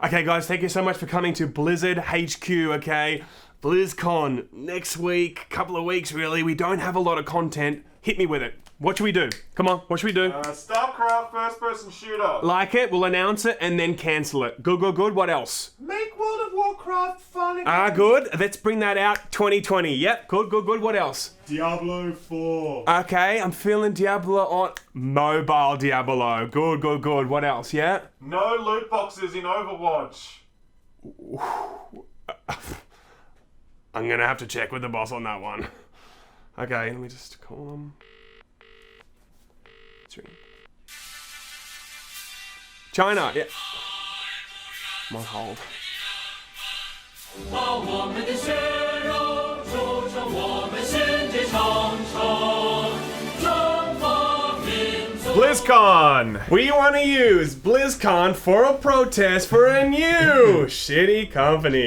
Okay, guys, thank you so much for coming to Blizzard HQ, okay? BlizzCon next week, couple of weeks really. We don't have a lot of content. Hit me with it. What should we do? Come on, what should we do? StarCraft first-person shooter. Like it, we'll announce it and then cancel it. Good, good, good. What else? Make World of Warcraft fun again. Good. Let's bring that out 2020. Yep, good, good, good. What else? Diablo 4. Okay, I'm feeling Diablo on mobile Diablo. Good, good, good. What else? Yeah? No loot boxes in Overwatch. I'm gonna have to check with the boss on that one. Okay, let me just call him. China, yeah. I'm on hold. BlizzCon! We want to use BlizzCon for a protest for a new shitty company.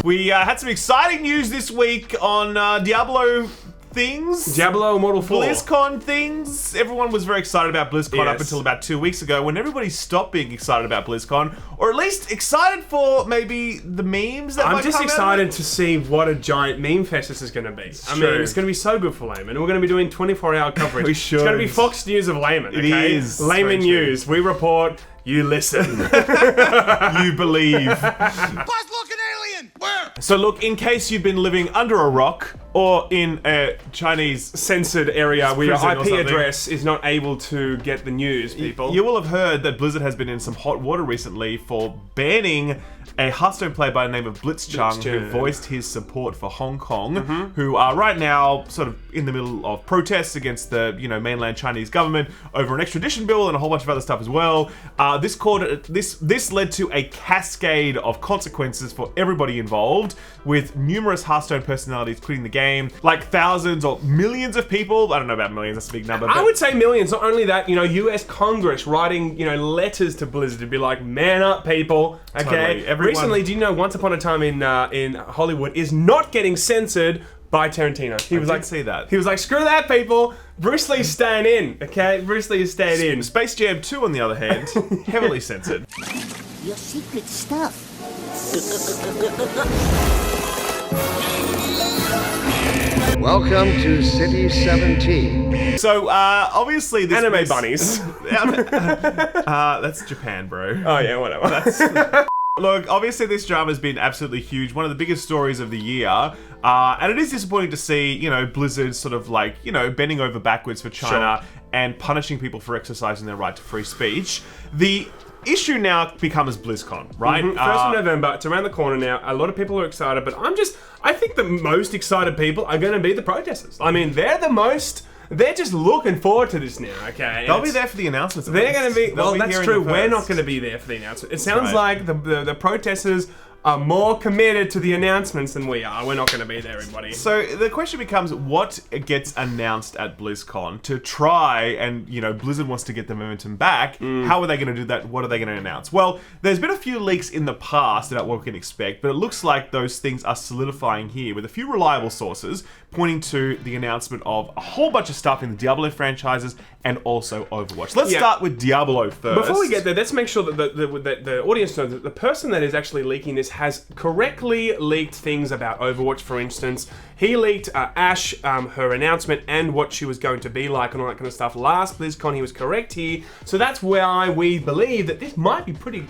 We had some exciting news this week on Diablo things. Diablo Immortal 4. BlizzCon things. Everyone was very excited about BlizzCon up Yes. until about 2 weeks ago when everybody stopped being excited about BlizzCon, or at least excited for maybe the memes that I'm might just come out of excited it. to see what a giant meme fest this is going to be. I mean, true. it's going to be so good for Laymen. We're going to be doing 24-hour coverage. We It's going to be should. Fox News of Laymen, It okay? is. Laymen Very true. News. We report, you listen. You believe. Buzz, look, an alien! Where? So look, in case you've been living under a rock or in a Chinese Censored area where your prison or IP something. address is not able to get the news, people. You will have heard that Blizzard has been in some hot water recently for banning a Hearthstone player by the name of Blitzchung, who Blitzchung. voiced his support for Hong Kong, who are right now sort of in the middle of protests against the mainland Chinese government over an extradition bill and a whole bunch of other stuff as well. This led to a cascade of consequences for everybody involved, with numerous Hearthstone personalities quitting the game, like thousands or millions of people. I don't know about millions, that's a big number. I but- would say millions. Not only that, US Congress writing, letters to Blizzard to be like, man up, people. Okay. Totally. Everyone- Recently, do you know Once Upon a Time in Hollywood is not getting censored by Tarantino? He was did like, see that. He was like, screw that, people. Bruce Lee's staying in. Okay, Bruce Lee is staying in. Space Jam 2, on the other hand, heavily censored. Your secret stuff. Welcome to City 17. So, obviously this Anime was- bunnies. That's Japan, bro. Oh yeah, whatever. Look, obviously this drama has been absolutely huge, one of the biggest stories of the year, and it is disappointing to see, Blizzard sort of like, bending over backwards for China and punishing people for exercising their right to free speech. The issue now becomes BlizzCon, right? 1st of November, it's around the corner now. A lot of people are excited, but I think the most excited people are going to be the protesters. I mean, they're just looking forward to this now, okay? They'll be there for the announcements. They're going to be, They'll be that's hearing true. it We're not first. going to be there for the announcement. It sounds right. like the protesters are more committed to the announcements than we are. We're not going to be there, everybody. So the question becomes, what gets announced at BlizzCon to try and, Blizzard wants to get the momentum back. How are they going to do that? What are they going to announce? Well, there's been a few leaks in the past about what we can expect, but it looks like those things are solidifying here with a few reliable sources pointing to the announcement of a whole bunch of stuff in the Diablo franchises and also Overwatch. Let's start with Diablo first. Before we get there, let's make sure that the audience knows that the person that is actually leaking this has correctly leaked things about Overwatch, for instance. He leaked Ash, her announcement, and what she was going to be like and all that kind of stuff. Last BlizzCon, he was correct here. So that's why we believe that this might be pretty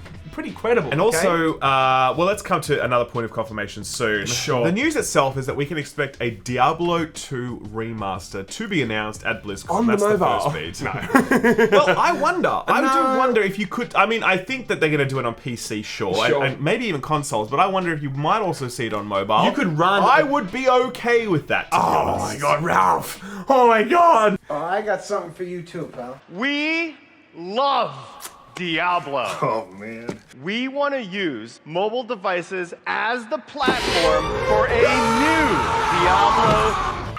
credible. And also, well, let's come to another point of confirmation soon. Sure. The news itself is that we can expect a Diablo 2 remaster to be announced at BlizzCon. On the That's mobile. first beat. No. Well, I wonder. I No. do wonder if you could. I mean, I think that they're going to do it on PC, sure, and maybe even consoles. But I wonder if you might also see it on mobile. You could run- I would be okay with that. To be Oh honest. my god, Ralph! Oh my god! Oh, I got something for you too, pal. We love Diablo. Oh, man. We want to use mobile devices as the platform for a new Diablo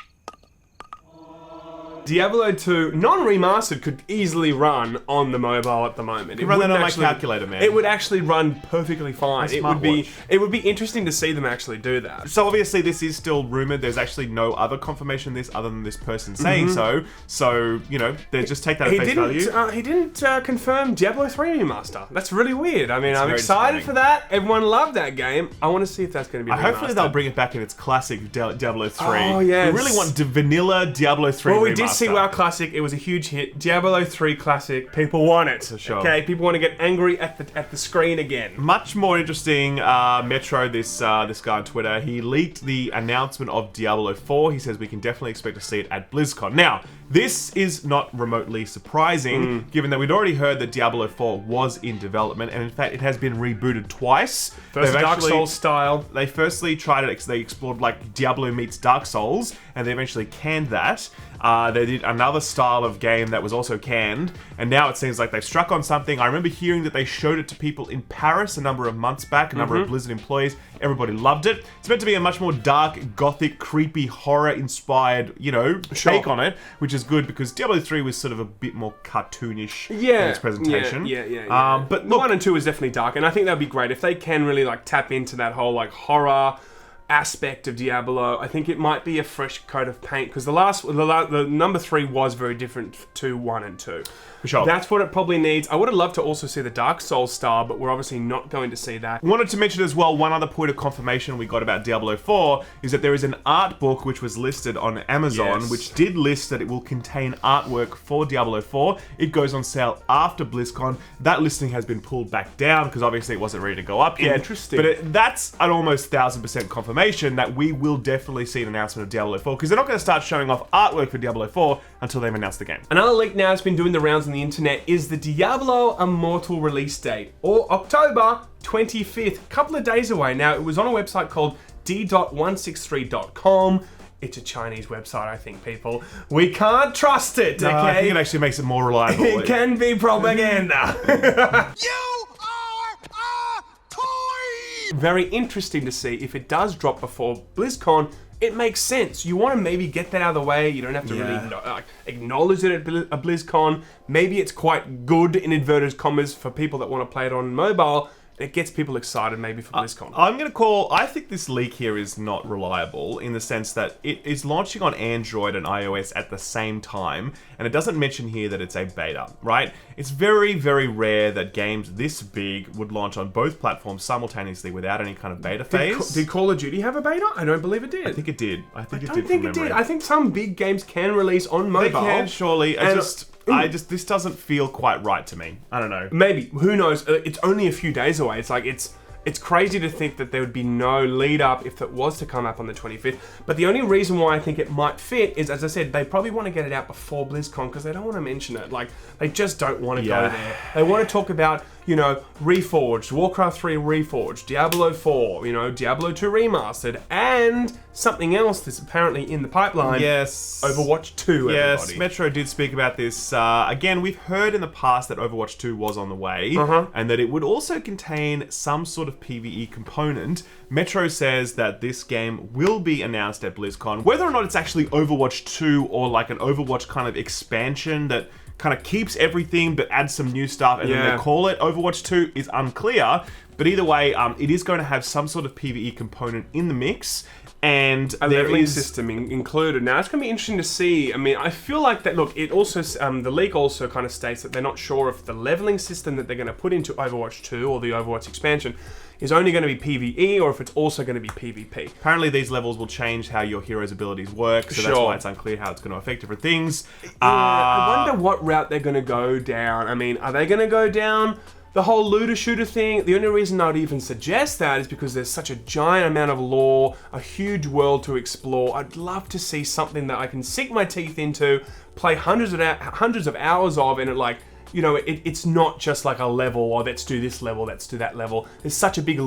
Diablo 2 non-remastered could easily run on the mobile at the moment. Run that wouldn't on my actually- calculator, man. It would actually run perfectly fine. It would be smartwatch. it would be interesting to see them actually do that. So obviously this is still rumored. There's actually no other confirmation of this other than this person saying so. So, you know, they just take that at face value. He didn't confirm Diablo 3 remaster. That's really weird. I mean, I'm very excited disappointing. for that. Everyone loved that game. I want to see if that's going to be Hopefully they'll remastered. bring it back in its classic Diablo 3. Oh, yes. We really want vanilla Diablo 3 Well, we remaster. did see WoW Classic. It was a huge hit. Diablo 3 Classic. People want it. For sure. Okay, people want to get angry at the screen again. Much more interesting, Metro, this guy on Twitter, he leaked the announcement of Diablo 4. He says we can definitely expect to see it at BlizzCon. Now, this is not remotely surprising, given that we'd already heard that Diablo 4 was in development, and in fact, it has been rebooted twice. First They've Dark actually- Souls style. They firstly tried it, they explored like Diablo meets Dark Souls, and they eventually canned that. They did another style of game that was also canned, and now it seems like they've struck on something. I remember hearing that they showed it to people in Paris a number of months back, a number of Blizzard employees. Everybody loved it. It's meant to be a much more dark, gothic, creepy, horror-inspired, you know, take on it, which is good because Diablo 3 was sort of a bit more cartoonish in its presentation. Yeah. But The look, 1 and 2 is definitely dark, and I think that'd be great if they can really like tap into that whole like horror aspect of Diablo. I think it might be a fresh coat of paint because the number 3 was very different to 1 and 2. for sure. That's what it probably needs. I would have loved to also see the Dark Souls style, but we're obviously not going to see that. Wanted to mention as well, one other point of confirmation we got about Diablo 4 is that there is an art book which was listed on Amazon, Yes. which did list that it will contain artwork for Diablo 4. It goes on sale after BlizzCon. That listing has been pulled back down because obviously it wasn't ready to go up yet. Interesting. But that's an almost 1000% confirmation that we will definitely see an announcement of Diablo 4 because they're not going to start showing off artwork for Diablo 4 until they've announced the game. Another leak now that's been doing the rounds on the internet is the Diablo Immortal release date, or October 25th, a couple of days away. Now, it was on a website called d.163.com. It's a Chinese website, I think, people. We can't trust it, okay? I think it actually makes it more reliable. It can be propaganda. You are a toy! Very interesting to see if it does drop before BlizzCon. It makes sense. You want to maybe get that out of the way. You don't have to really acknowledge it at BlizzCon. Maybe it's quite good, in inverted commas, for people that want to play it on mobile. It gets people excited maybe for BlizzCon. I think this leak here is not reliable in the sense that it is launching on Android and iOS at the same time, and it doesn't mention here that it's a beta, right? It's very, very rare that games this big would launch on both platforms simultaneously without any kind of beta phase. Did Call of Duty have a beta? I don't believe it did. I think it did. I think it I did. don't think from it did. memory. I think some big games can release on They mobile. can, surely. And- This doesn't feel quite right to me. I don't know. Maybe, who knows? It's only a few days away. It's like it's crazy to think that there would be no lead up if it was to come up on the 25th. But the only reason why I think it might fit is, as I said, they probably want to get it out before BlizzCon because they don't want to mention it. Like, they just don't want to go there. They want to talk about, Reforged, Warcraft 3 Reforged, Diablo 4, Diablo 2 Remastered, and something else that's apparently in the pipeline. Yes. Overwatch 2, Yes, everybody. Metro did speak about this. Again, we've heard in the past that Overwatch 2 was on the way, and that it would also contain some sort of PvE component. Metro says that this game will be announced at BlizzCon. Whether or not it's actually Overwatch 2 or like an Overwatch kind of expansion that kind of keeps everything but adds some new stuff and then they call it Overwatch 2 is unclear. But either way, it is going to have some sort of PvE component in the mix. And A there leveling is system included. Now, it's going to be interesting to see. I mean, I feel like that, look, it also, the leak also kind of states that they're not sure if the leveling system that they're going to put into Overwatch 2 or the Overwatch expansion is only going to be PvE or if it's also going to be PvP. apparently these levels will change how your hero's abilities work, so that's Sure. why it's unclear how it's going to affect different things. I wonder what route they're going to go down. I mean, are they going to go down the whole looter shooter thing? The only reason I'd even suggest that is because there's such a giant amount of lore, a huge world to explore. I'd love to see something that I can sink my teeth into, play hundreds of hours of, and it like you know, it's not just like a level, or let's do this level, let's do that level. There's such a big,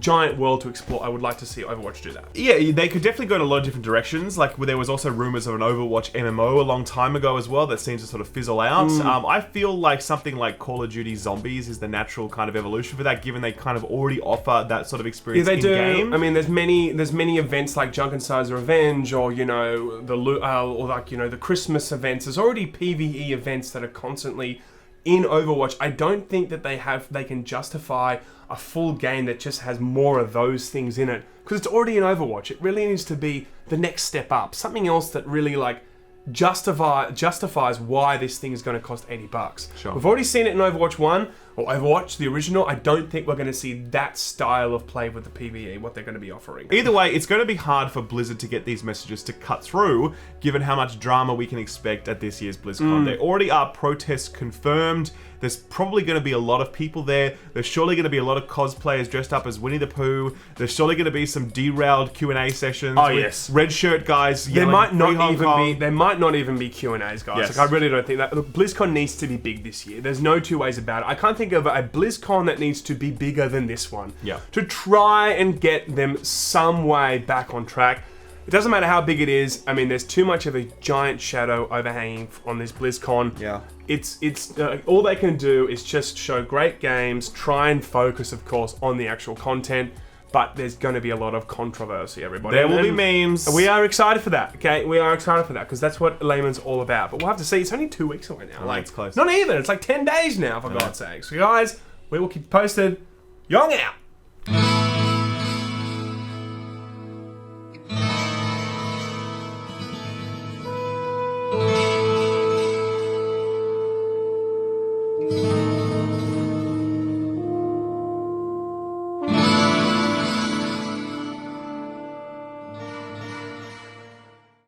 giant world to explore. I would like to see Overwatch do that. Yeah, they could definitely go in a lot of different directions. Like, there was also rumors of an Overwatch MMO a long time ago as well that seems to sort of fizzle out. I feel like something like Call of Duty Zombies is the natural kind of evolution for that, given they kind of already offer that sort of experience in-game. I mean, there's many events like Junkenstein's Revenge, or, you know, or like, you know, the Christmas events. There's already PvE events that are constantly in Overwatch. I don't think that they can justify a full game that just has more of those things in it, because it's already in Overwatch. It really needs to be the next step up, something else that really like justifies why this thing is going to cost $80. Sure. We've already seen it in Overwatch 1 or Overwatch the original. I don't think we're going to see that style of play with the PvE, what they're going to be offering. Either way, it's going to be hard for Blizzard to get these messages to cut through, given how much drama we can expect at this year's BlizzCon. There already are protests confirmed. There's probably going to be a lot of people there. There's surely going to be a lot of cosplayers dressed up as Winnie the Pooh. There's surely going to be some derailed Q&A sessions. Oh, with yes. red shirt guys. There might not Hong even Kong. be. There might not even be Q&As, guys. Yes. Like, I really don't think that. Look, BlizzCon needs to be big this year. There's no two ways about it. I can't think of a BlizzCon that needs to be bigger than this one. Yeah. To try and get them some way back on track. It doesn't matter how big it is. I mean, there's too much of a giant shadow overhanging on this BlizzCon. Yeah. It's all they can do is just show great games, try and focus, of course, on the actual content. But there's going to be a lot of controversy, everybody. There will be memes. We are excited for that, okay? We are excited for that, because that's what Laymen's all about. But we'll have to see. It's only 2 weeks away now. It's close. Not even. It's like 10 days now, for God's sake. So, guys, we will keep you posted. Young out!